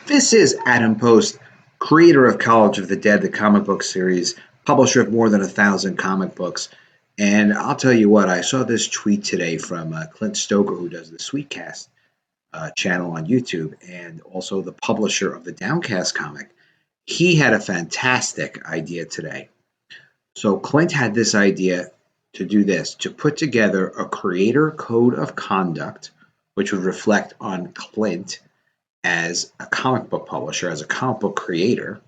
This is Adam Post, creator of College of the Dead, the comic book series, publisher of more than 1,000 comic books. And I'll tell you what, I saw this tweet today from Clint Stoker, who does the SWEETCAST channel on YouTube, and also the publisher of the DOWNCAST comic. He had a fantastic idea today. So Clint had this idea to do this, to put together a creator code of conduct, which would reflect on Clint as a comic book publisher, as a comic book creator,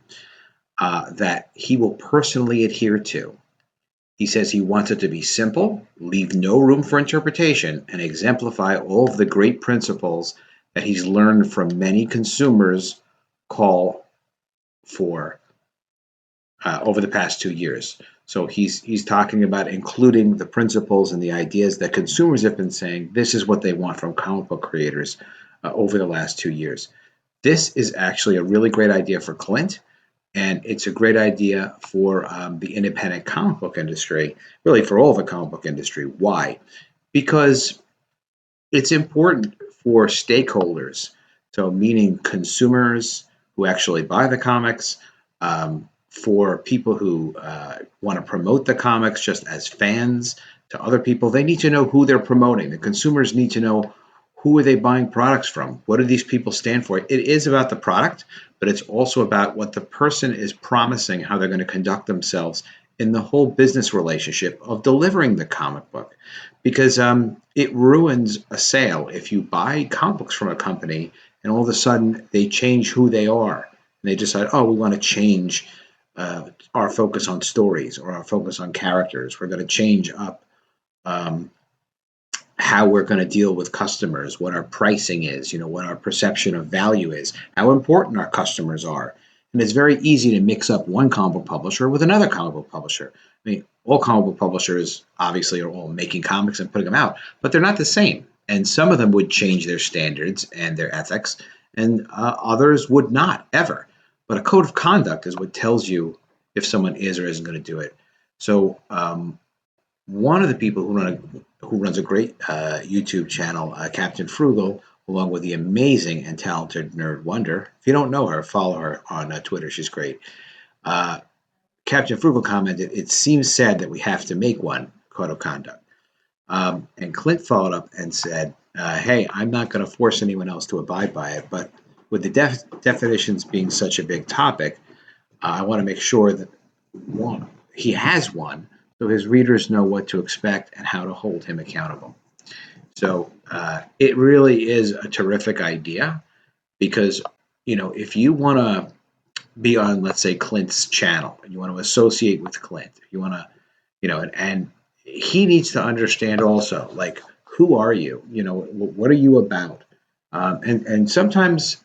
that he will personally adhere to. He says he wants it to be simple, leave no room for interpretation, and exemplify all of the great principles that he's learned from many consumers call for over the past 2 years. So he's talking about including the principles and the ideas that consumers have been saying this is what they want from comic book creators over the last 2 years. This is actually a really great idea for Clint, and it's a great idea for the independent comic book industry, really for all the comic book industry. Why? Because it's important for stakeholders, so meaning consumers who actually buy the comics, for people who want to promote the comics just as fans to other people. They need to know who they're promoting. The consumers need to know who are they buying products from? What do these people stand for? It is about the product, but it's also about what the person is promising, how they're going to conduct themselves in the whole business relationship of delivering the comic book. Because it ruins a sale if you buy comic books from a company and all of a sudden they change who they are. And they decide, oh, we want to change our focus on stories or our focus on characters. We're going to change up how we're going to deal with customers, what our pricing is, what our perception of value is, how important our customers are. And it's very easy to mix up one comic book publisher with another comic book publisher. I mean, all comic book publishers obviously are all making comics and putting them out, but they're not the same. And some of them would change their standards and their ethics, and others would not ever. But a code of conduct is what tells you if someone is or isn't going to do it. So one of the people who runs a great YouTube channel, Captain Frugal, along with the amazing and talented Nerd Wonder. If you don't know her, follow her on Twitter. She's great. Captain Frugal commented, "It seems sad that we have to make one code of conduct." And Clint followed up and said, "Hey, I'm not going to force anyone else to abide by it, but with the definitions being such a big topic, I want to make sure that he has one, so his readers know what to expect and how to hold him accountable." So it really is a terrific idea because, if you want to be on, let's say, Clint's channel and you want to associate with Clint, you want to, and he needs to understand also, like, who are you? What are you about? And sometimes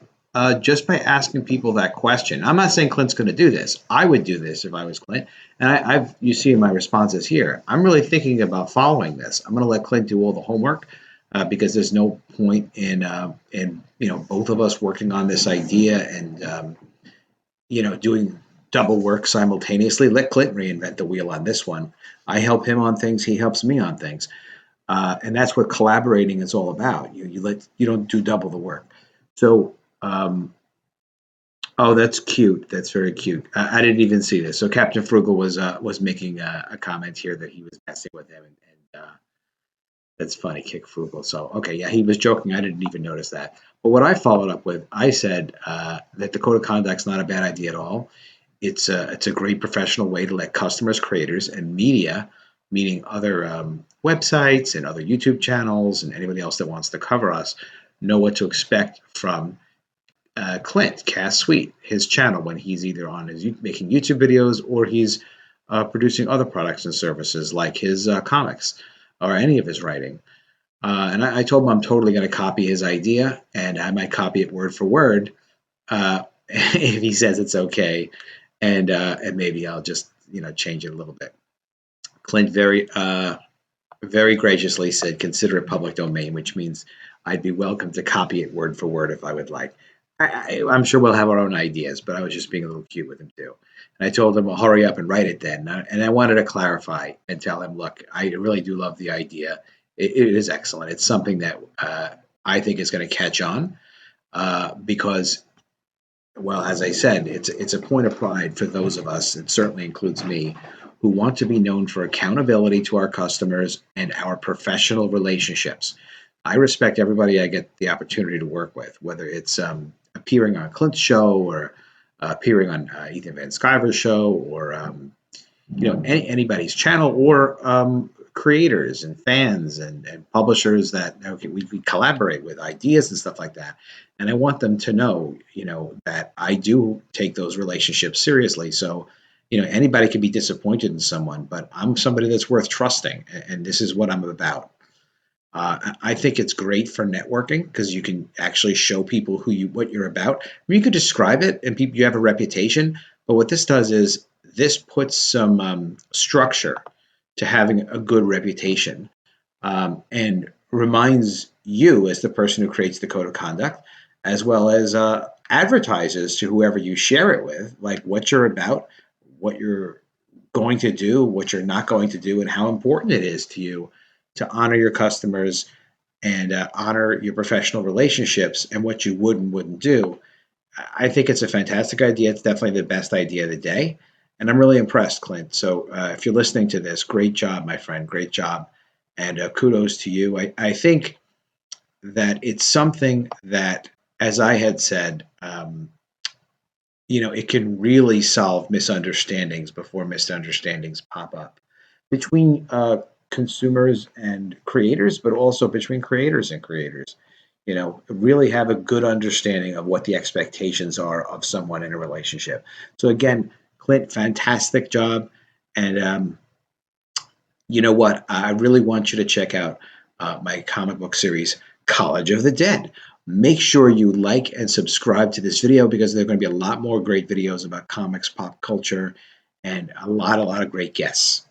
just by asking people that question, I'm not saying Clint's going to do this. I would do this if I was Clint. And you see in my responses here, I'm really thinking about following this. I'm going to let Clint do all the homework because there's no point in both of us working on this idea and doing double work simultaneously. Let Clint reinvent the wheel on this one. I help him on things. He helps me on things. And that's what collaborating is all about. You don't do double the work. So, oh, that's cute. That's very cute. I didn't even see this. So Captain Frugal was making a comment here that he was messing with him, and that's funny, Kick Frugal. So okay, yeah, he was joking. I didn't even notice that. But what I followed up with, I said that the code of conduct's not a bad idea at all. It's a great professional way to let customers, creators, and media, meaning other websites and other YouTube channels and anybody else that wants to cover us, know what to expect from Clint, Cast Sweet, his channel, when he's either on making YouTube videos or he's producing other products and services like his comics or any of his writing. And I told him I'm totally going to copy his idea, and I might copy it word for word if he says it's okay, and maybe I'll just change it a little bit. Clint very graciously said, "Consider it public domain," which means I'd be welcome to copy it word for word if I would like. I'm sure we'll have our own ideas, but I was just being a little cute with him too. And I told him, well, hurry up and write it then. And I wanted to clarify and tell him, look, I really do love the idea. It is excellent. It's something that I think is going to catch on because Well, as I said, it's a point of pride for those of us, it certainly includes me, who want to be known for accountability to our customers and our professional relationships. I respect everybody I get the opportunity to work with, whether it's appearing on Clint's show or appearing on Ethan Van Sciver's show or anybody's channel or creators and fans and publishers that we collaborate with ideas and stuff like that. And I want them to know, that I do take those relationships seriously. So, anybody can be disappointed in someone, but I'm somebody that's worth trusting, and this is what I'm about. I think it's great for networking because you can actually show people what you're about. I mean, you could describe it, and people you have a reputation. But what this does is this puts some structure to having a good reputation, and reminds you as the person who creates the code of conduct, as well as advertises to whoever you share it with, like what you're about, what you're going to do, what you're not going to do, and how important it is to you to honor your customers and honor your professional relationships and what you would and wouldn't do. I think it's a fantastic idea. It's definitely the best idea of the day. And I'm really impressed, Clint. So if you're listening to this, great job, my friend. Great job. And kudos to you. I think that it's something that, as I had said, it can really solve misunderstandings before misunderstandings pop up between consumers and creators, but also between creators and creators. Really have a good understanding of what the expectations are of someone in a relationship. So again, Clint, fantastic job. And you know what? I really want you to check out my comic book series, College of the Dead. Make sure you like and subscribe to this video because there are going to be a lot more great videos about comics, pop culture, and a lot of great guests.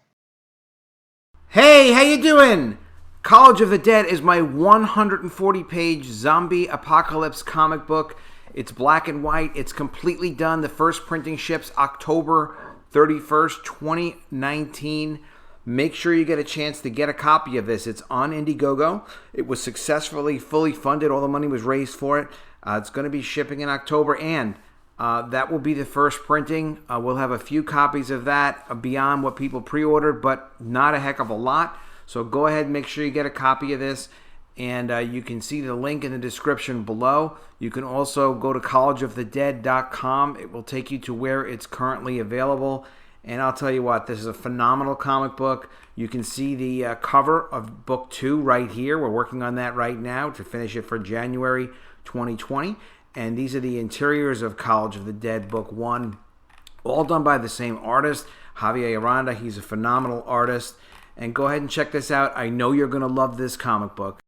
Hey, how you doing? College of the Dead is my 140-page zombie apocalypse comic book. It's black and white. It's completely done. The first printing ships October 31st, 2019. Make sure you get a chance to get a copy of this. It's on Indiegogo. It was successfully fully funded. All the money was raised for it. It's going to be shipping in October, and that will be the first printing. We'll have a few copies of that beyond what people pre-ordered, but not a heck of a lot. So go ahead and make sure you get a copy of this. And you can see the link in the description below. You can also go to collegeofthedead.com. It will take you to where it's currently available. And I'll tell you what, this is a phenomenal comic book. You can see the cover of book 2 right here. We're working on that right now to finish it for January 2020. And these are the interiors of College of the Dead book 1, all done by the same artist, Javier Aranda. He's a phenomenal artist. And go ahead and check this out. I know you're going to love this comic book.